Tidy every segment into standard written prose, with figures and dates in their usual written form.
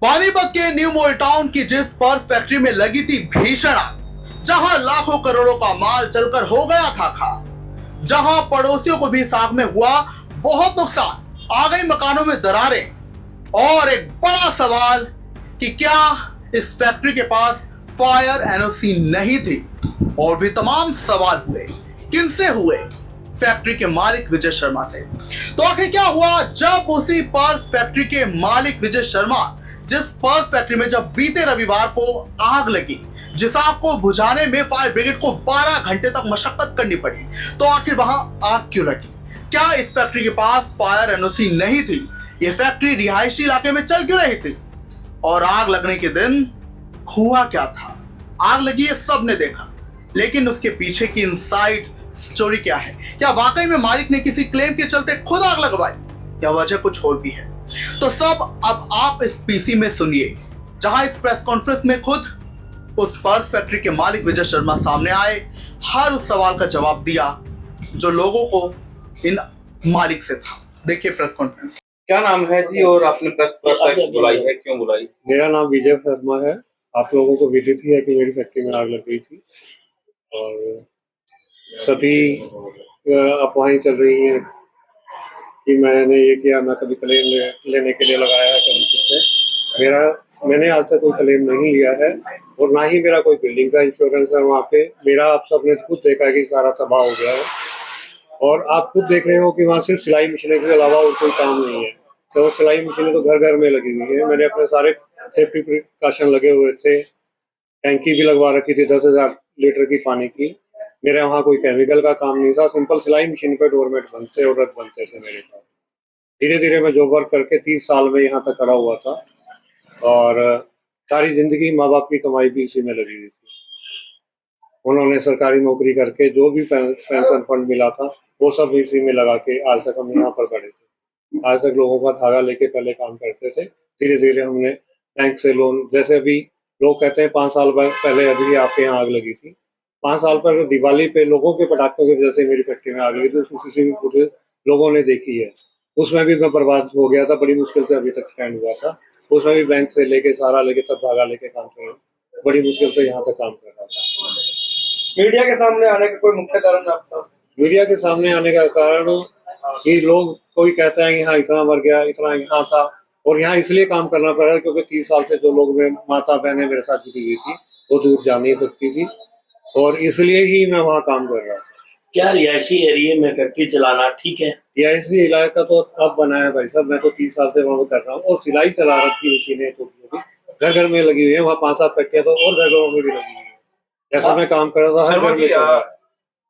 पानीपत के new mall town की जिस पर्स फैक्ट्री में लगी थी भीषण आग, जहां लाखों करोड़ों का माल चलकर हो गया था खा, जहां पड़ोसियों को भी इस आग में हुआ बहुत नुकसान, आ गई मकानों में दरारें और एक बड़ा सवाल कि क्या इस फैक्ट्री के पास फायर एनओसी नहीं थी। और भी तमाम सवाल हुए, किनसे हुए? फैक्ट्री के मालिक विजय शर्मा से। तो आखिर क्या हुआ जब उसी पर्स फैक्ट्री के मालिक विजय शर्मा, जिस पर्स फैक्ट्री में जब बीते रविवार को आग लगी, जिस आग को बुझाने में फायर ब्रिगेड को 12 घंटे तक मशक्कत करनी पड़ी, तो आखिर वहां आग क्यों लगी? क्या इस फैक्ट्री के पास फायर एनओसी नहीं थी? ये फैक्ट्री रिहायशी इलाके में चल क्यों रही थी? और आग लगने के दिन हुआ क्या था? आग लगी है, सबने देखा, लेकिन उसके पीछे की इनसाइड स्टोरी क्या है? क्या वाकई में मालिक ने किसी क्लेम के चलते खुद आग लगवाई, या वजह कुछ और भी है? तो सब अब आप इस पीसी में सुनिए, जहां इस प्रेस कॉन्फ्रेंस में खुद उस पर्स फैक्ट्री के मालिक विजय शर्मा सामने आए, हर उस सवाल का जवाब दिया जो लोगों को इन मालिक से था। देखिए प्रेस कॉन्फ्रेंस। क्या नाम है जी, और आपने प्रेस बुलाई है, क्यों बुलाई? मेरा नाम विजय शर्मा है। आप लोगों को विदित ही है कि मेरी फैक्ट्री में आग लग गई थी और सभी अफवाहें चल रही हैं कि मैंने ये किया, मैं कभी क्लेम लेने के लिए लगाया है, कभी कुछ है। मैंने आज तक कोई क्लेम नहीं लिया है और ना ही मेरा कोई बिल्डिंग का इंश्योरेंस है वहाँ पे। मेरा आप सबने खुद देखा है कि सारा तबाह हो गया है और आप खुद देख रहे हो कि वहाँ सिर्फ सिलाई मशीनें के अलावा और कोई काम नहीं है। तो सिलाई मशीनें तो घर घर में लगी हुई है। मैंने अपने सारे सेफ्टी प्रिकॉशन लगे हुए थे, टैंकी भी लगवा रखी थी 10,000 लीटर की पानी की। मेरे वहाँ कोई केमिकल का काम नहीं था, सिंपल सिलाई मशीन पे डोरमेट बनते और रख बनते थे मेरे पास। धीरे धीरे मैं जॉब वर्क करके 30 साल में यहाँ तक खड़ा हुआ था और सारी जिंदगी माँ बाप की कमाई भी इसी में लगी हुई थी। उन्होंने सरकारी नौकरी करके जो भी पेंशन फंड मिला था वो सब इसी में लगा के आज तक हम यहाँ पर खड़े थे। आज तक लोगों का धागा लेके पहले काम करते थे। धीरे धीरे हमने बैंक से लोन, जैसे अभी लोग कहते हैं 5 साल पहले अभी आपके यहाँ आग लगी थी, 5 साल पर दिवाली पे लोगों के पटाखों की वजह से मेरी फैक्ट्री में आग लगी थी। सीसीटीवी फुटेज लोगों ने देखी है, उसमें भी मैं बर्बाद हो गया था। बड़ी मुश्किल से अभी तक स्टैंड हुआ था। उसमें भी बैंक से लेके सारा लेके तब धागा लेके काम कर, बड़ी मुश्किल से यहाँ तक काम कर रहा था। मीडिया के सामने आने का कोई मुख्य कारण आपका? मीडिया के सामने आने का कारण कि लोग, कोई कहता है यहाँ इतना मर गया, इतना यहाँ था, और यहाँ इसलिए काम करना पड़ा क्योंकि 30 साल से जो लोग माता बहनें मेरे साथ जुड़ी हुई थी वो दूर जा नहीं सकती थी और इसलिए ही मैं वहाँ काम कर रहा था। क्या रिहायशी एरिया में फैक्ट्री चलाना ठीक है? रिहायशी इलाका तो अब बना है भाई साहब, मैं तो 30 साल से वहाँ कर रहा हूँ और सिलाई चला रखी मशीनें छोटी छोटी घर घर में लगी हुई है। वहाँ 5-7 फैक्ट्रियाँ तो और घरों में भी लगी हुई है। जैसा मैं काम कर रहा था हर घर में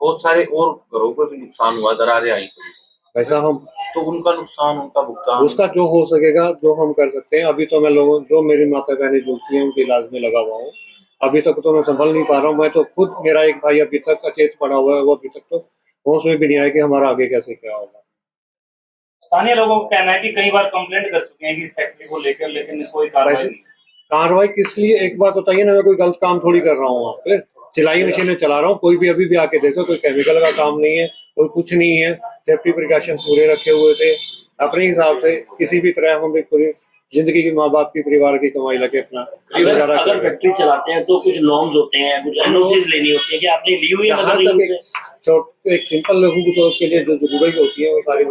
बहुत सारे और घरों को भी नुकसान हुआ, दरारें आई वैसा हम तो उनका नुकसान, उनका भुगतान, उसका जो हो सकेगा जो हम कर सकते हैं। अभी तो मैं लोगों, जो मेरी माता बहनें जुलती हैं उनके इलाज में लगा हुआ हूँ। अभी तक तो मैं संभल नहीं पा रहा हूँ। मैं तो खुद, मेरा एक भाई अभी तक अचेत पड़ा हुआ है, वो अभी तक तो होश में भी नहीं आया कि हमारा आगे कैसे क्या होगा। स्थानीय लोगों का कहना है कि कई बार कंप्लेंट कर चुके हैं कि इस फैक्ट्री को लेकर, लेकिन कोई कार्रवाई किस लिए? एक बात बताइए ना, मैं कोई गलत काम थोड़ी कर रहा हूँ वहाँ पे। सिलाई मशीनें चला रहा हूँ, कोई भी अभी भी आके देखो, कोई केमिकल का काम नहीं है, कोई कुछ नहीं है। सेफ्टी प्रिकॉशन पूरे रखे हुए थे अपने हिसाब से। किसी भी तरह हम पूरी जिंदगी की माँ बाप की परिवार की कमाई लगे अपना अगर फैक्ट्री चलाते हैं तो कुछ नॉर्म्स होते हैं, कुछ एनओसीज लेनी होती है, कि आपने ली हुई है? एक सिंपल लोगों को तो के लिए जो जरूरत होती है वो सारी।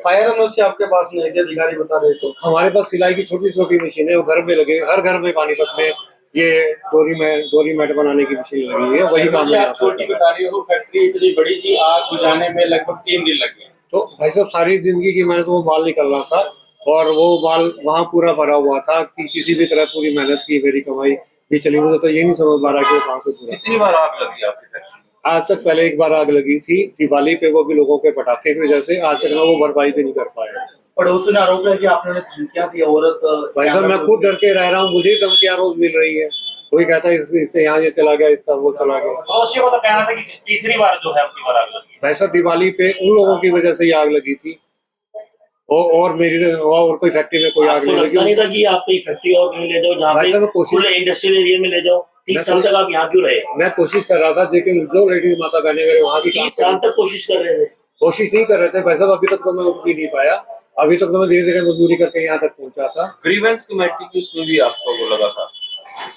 फायर एनओसी आपके पास नहीं थे, अधिकारी बता रहे तो? हमारे पास सिलाई की छोटी छोटी मशीन है, वो घर में लगे, हर घर में पानीपत में ये डोरी मैट बनाने की मशीन लगी हुई है, वही काम है। छोटी बता रही हो, फैक्ट्री इतनी बड़ी थी, आग बुझाने में लगभग 3 दिन लग गए। तो भाई साहब सारी जिंदगी की मैंने तो वो माल निकल रहा था और वो माल वहाँ पूरा भरा हुआ था कि किसी भी तरह पूरी मेहनत की, मेरी कमाई भी चली। मुझे तो ये नहीं समझ पा रहा कि कहाँ से पूरा। कितनी बार आग लगी आपकी फैक्ट्री? आज तक पहले एक बार आग लगी थी दिवाली पे, वो भी लोगों के पटाखे की वजह से। आज तक मैं वो भरपाई भी नहीं कर पाया। पड़ोसियों ने आरोप है कि आपने धमकियां दी औरत। भाई साहब मैं खुद डर के रह रहा हूँ, मुझे धमकियां रोज मिल रही है। कोई कहता है इसके यहाँ ये चला गया, इसका वो चला गया। पड़ोसियों का तो कहना था कि तीसरी बार जो है आपकी बार आग लगी। भाई साहब दिवाली पे उन लोगों की वजह से ये आग लगी थी और मेरी और कोई फैक्ट्री में कोई आग नहीं लगी। नहीं था कि आपकी फैक्ट्री और कहीं ले जाओ, जहाँ पे खुले इंडस्ट्रियल एरिया में ले जाओ। 30 साल तक आप यहाँ क्यों रहे? मैं कोशिश कर रहा था, लेकिन जो लेडीज माता बहने मेरे वहाँ की 30 साल तक कोशिश कर रहे थे। कोशिश नहीं कर रहे थे भाई साहब, अभी तक तो मैं उठ भी नहीं पाया। अभी तक तो मैं धीरे धीरे मजदूरी करके यहाँ तक पहुंचा था। ग्रीवेंस कमेटी की उसमें भी आपको वो लगा था,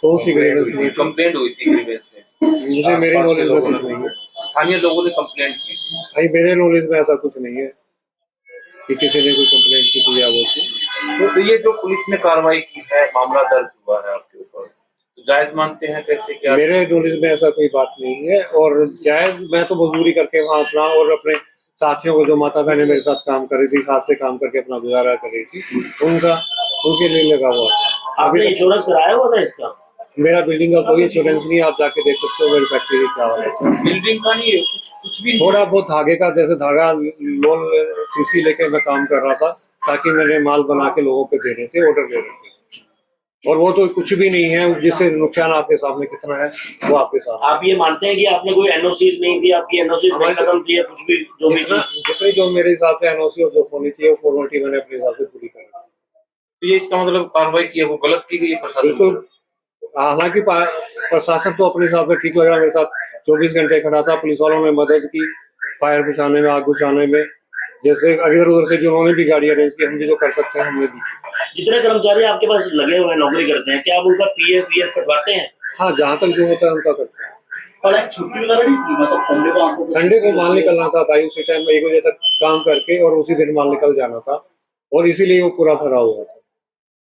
कौन सी ग्रीवेंस हुई थी? कंप्लेंट हुई थी ग्रीवेंस में? मुझे मेरे आसपास के नॉलेज में लोगों कुछ नहीं है। ने, स्थानीय लोगों ने कंप्लेंट की थी। भाई मेरे नॉलेज में ऐसा कुछ नहीं है कि किसी ने कोई कंप्लेंट की थी या वो थी। तो ये जो पुलिस ने कार्रवाई की है, मामला दर्ज हुआ है आपके ऊपर, तो जायज मानते हैं? कैसे क्या? मेरे नॉलेज में ऐसा कोई बात नहीं है। और जायज मैं तो मजदूरी करके वहाँ अपना और अपने साथियों को, जो माता बहनें मेरे साथ काम कर रही थी, हाथ से काम करके अपना गुजारा कर रही थी, उनके लिए लगा हुआ था। आपने इंश्योरेंस कराया हुआ था इसका? मेरा बिल्डिंग का कोई इंश्योरेंस नहीं है। आप जाके देख सकते हो मेरी फैक्ट्री की क्या हालत है। बिल्डिंग का नहीं है, कुछ भी थोड़ा बहुत धागे का, जैसे धागा लोन सीसी लेके मैं काम कर रहा था, ताकि मैंने माल बना के लोगों को दे रहे थे, ऑर्डर दे रहे थे। और वो तो कुछ भी नहीं है, जिससे नुकसान आपके सामने कितना है वो आपके सामने। आप ये मानते हैं कि आपने कोई एनओसीज नहीं थी, आपकी एनओसीज नहीं खत्म थी, या कुछ भी जो भी चीज? जितनी जो मेरे हिसाब से एनओसी और जो होनी चाहिए वो फॉर्मेलिटी मैंने अपने हिसाब से पूरी करी। तो ये इसका मतलब कार्रवाई की है वो गलत की गई है प्रशासन? बिल्कुल। हालांकि प्रशासन तो अपने हिसाब से ठीक लग रहा है। मेरे साथ 24 घंटे खड़ा था, पुलिस वालों ने मदद की फायर बुझाने में, आग बुझाने में। जैसे इधर उधर से जिन्होंने भी गाड़ी अरेंज की, हम भी जो कर सकते हैं हमने भी। जितने कर्मचारी आपके पास लगे हुए हैं, नौकरी करते हैं, क्या आप उनका पीएफ वीएफ कटवाते हैं? हाँ, जहाँ तक जो होता है उनका करते हैं। और एक छुट्टी वगैरह नहीं थी, मतलब संडे को आपको? संडे को माल निकलना था भाई, उसी टाइम 1 बजे तक काम करके और उसी दिन माल निकल जाना था, और इसीलिए वो पूरा भरा हुआ था।